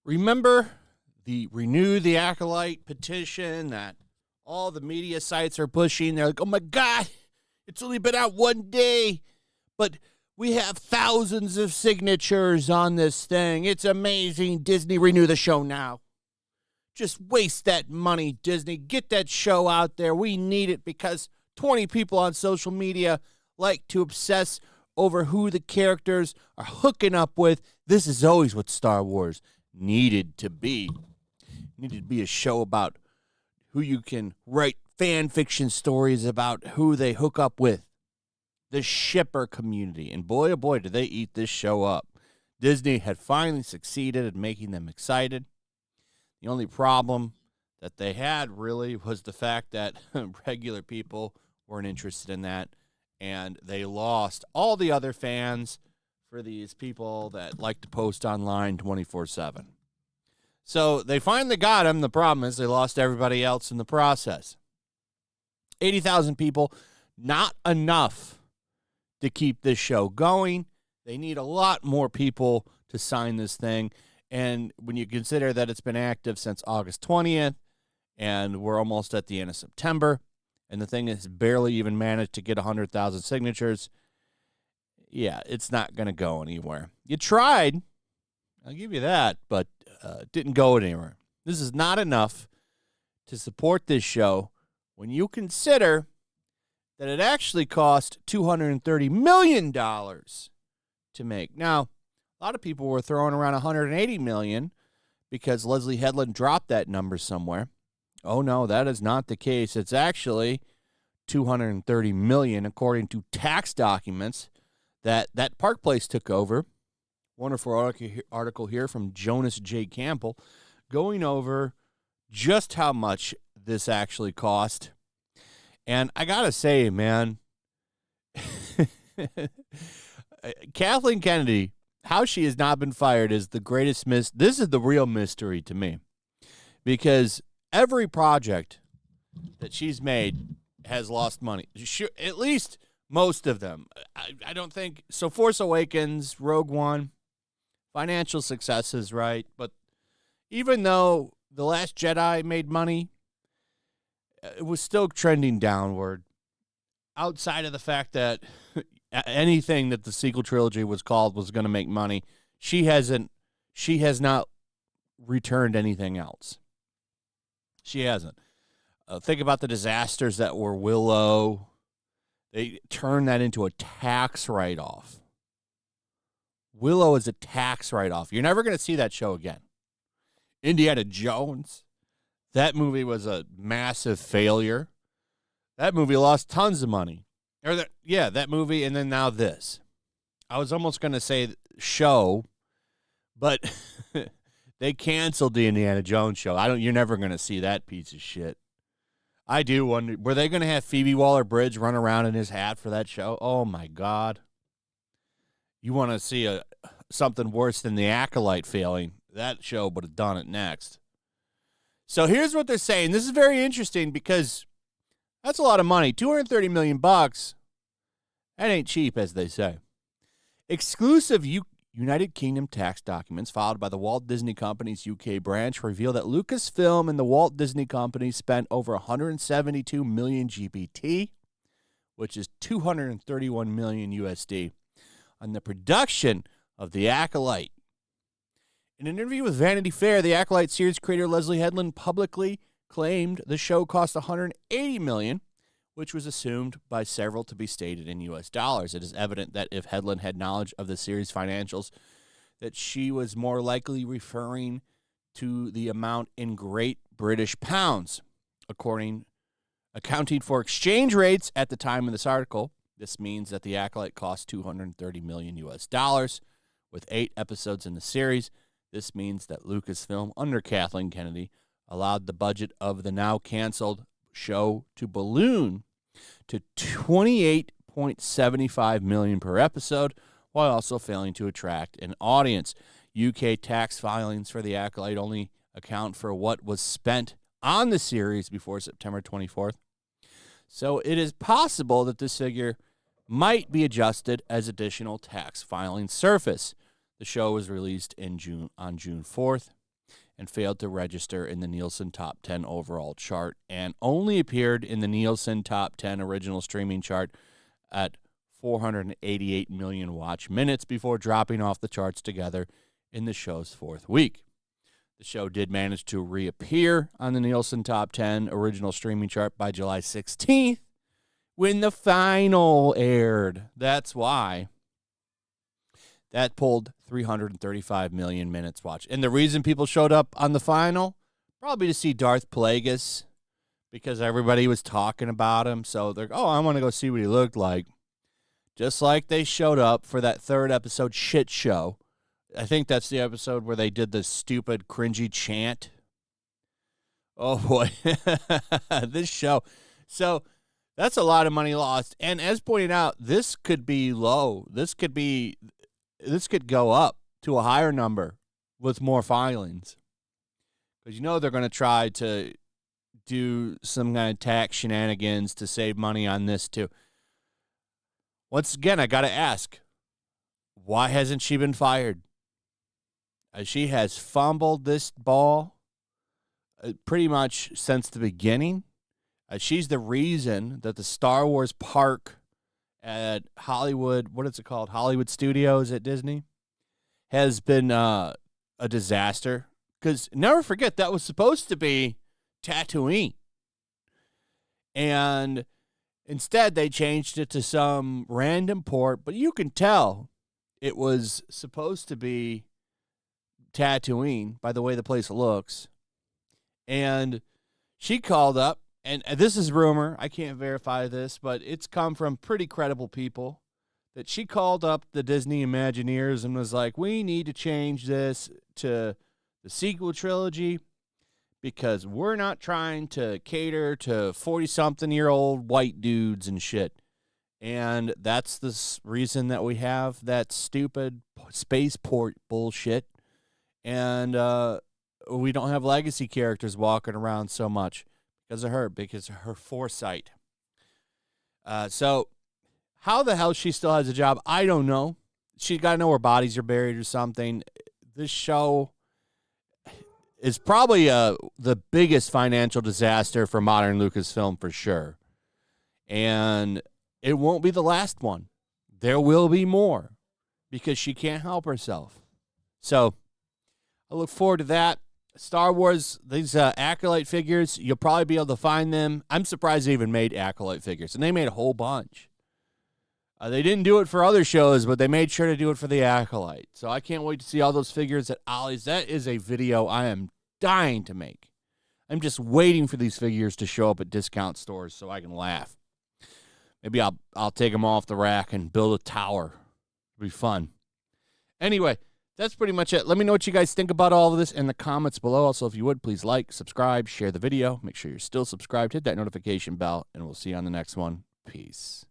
Remember the Renew the Acolyte petition that all the media sites are pushing? They're like, oh my God, it's only been out one day, but we have thousands of signatures on this thing. It's amazing. Disney, renew the show now. Just waste that money, Disney. Get that show out there. We need it because 20 people on social media like to obsess over who the characters are hooking up with. This is always what Star Wars needed to be. Needed to be a show about who you can write fan fiction stories about who they hook up with. The shipper community. And boy, oh boy, did they eat this show up. Disney had finally succeeded at making them excited. The only problem that they had really was the fact that regular people weren't interested in that. And they lost all the other fans for these people that like to post online 24/7. So they finally got him. The problem is they lost everybody else in the process. 80,000 people, not enough to keep this show going. They need a lot more people to sign this thing. And when you consider that it's been active since August 20th, and we're almost at the end of September, and the thing has barely even managed to get 100,000 signatures, yeah, it's not going to go anywhere. You tried, I'll give you that, but didn't go anywhere. This is not enough to support this show when you consider that it actually cost $230 million to make. Now, a lot of people were throwing around $180 million because Leslie Headland dropped that number somewhere. Oh, no, that is not the case. It's actually $230 million, according to tax documents that Park Place took over. Wonderful article here from Jonas J. Campbell going over just how much this actually cost. And I got to say, man, Kathleen Kennedy, how she has not been fired is the greatest This is the real mystery to me. Because every project that she's made has lost money. At least most of them. I don't think so. Force Awakens, Rogue One, financial successes, right? But even though The Last Jedi made money, it was still trending downward. Outside of the fact that anything that the sequel trilogy was called was going to make money, she has not returned anything else. She hasn't. Think about the disasters that were Willow. They turned that into a tax write-off. Willow is a tax write-off. You're never going to see that show again. Indiana Jones. That movie was a massive failure. That movie lost tons of money. That movie, and then now this. I was almost going to say show, but they canceled the Indiana Jones show. You're never going to see that piece of shit. I do wonder, were they going to have Phoebe Waller-Bridge run around in his hat for that show? Oh, my God. You want to see something worse than The Acolyte failing. That show would have done it next. So here's what they're saying. This is very interesting because that's a lot of money. $230 million. That ain't cheap, as they say. Exclusive United Kingdom tax documents filed by the Walt Disney Company's UK branch reveal that Lucasfilm and the Walt Disney Company spent over 172 million GBP, which is 231 million USD, on the production of The Acolyte. In an interview with Vanity Fair, the Acolyte series creator Leslie Headland publicly claimed the show cost $180 million, which was assumed by several to be stated in U.S. dollars. It is evident that if Headland had knowledge of the series' financials, that she was more likely referring to the amount in Great British pounds. Accounting for exchange rates at the time of this article, this means that The Acolyte cost $230 million U.S. dollars, with 8 episodes in the series. This means that Lucasfilm, under Kathleen Kennedy, allowed the budget of the now canceled show to balloon to $28.75 million per episode, while also failing to attract an audience. UK tax filings for The Acolyte only account for what was spent on the series before September 24th. So it is possible that this figure might be adjusted as additional tax filings surface. The show was released on June 4th. and failed to register in the Nielsen Top 10 overall chart, and only appeared in the Nielsen Top 10 original streaming chart at 488 million watch minutes before dropping off the charts together in the show's fourth week. The show did manage to reappear on the Nielsen Top 10 original streaming chart by July 16th when the final aired. That's why. That pulled 335 million minutes watched. And the reason people showed up on the final, probably to see Darth Plagueis, because everybody was talking about him. So they're, oh, I want to go see what he looked like. Just like they showed up for that third episode shit show. I think that's the episode where they did the stupid, cringy chant. Oh, boy. This show. So that's a lot of money lost. And as pointed out, this could be low. This could go up to a higher number with more filings. Because you know they're going to try to do some kind of tax shenanigans to save money on this, too. Once again, I got to ask, why hasn't she been fired? She has fumbled this ball pretty much since the beginning. She's the reason that the Star Wars park at Hollywood, what is it called? Hollywood Studios at Disney, has been a disaster. Because never forget, that was supposed to be Tatooine. And instead, they changed it to some random port, but you can tell it was supposed to be Tatooine by the way the place looks. And she called up, and this is rumor, I can't verify this, but it's come from pretty credible people, that she called up the Disney Imagineers and was like, we need to change this to the sequel trilogy because we're not trying to cater to 40-something-year-old white dudes and shit. And that's the reason that we have that stupid spaceport bullshit. And we don't have legacy characters walking around so much because of her foresight. So how the hell she still has a job, I don't know. She's got to know where bodies are buried or something. This show is probably the biggest financial disaster for modern Lucasfilm for sure. And it won't be the last one. There will be more because she can't help herself. So I look forward to that. Star Wars, these Acolyte figures, you'll probably be able to find them. I'm surprised they even made Acolyte figures, and they made a whole bunch. They didn't do it for other shows, but they made sure to do it for the Acolyte. So I can't wait to see all those figures at Ollie's. That is a video I am dying to make. I'm just waiting for these figures to show up at discount stores so I can laugh. Maybe I'll take them off the rack and build a tower. It'll be fun. Anyway, that's pretty much it. Let me know what you guys think about all of this in the comments below. Also, if you would, please like, subscribe, share the video. Make sure you're still subscribed. Hit that notification bell, and we'll see you on the next one. Peace.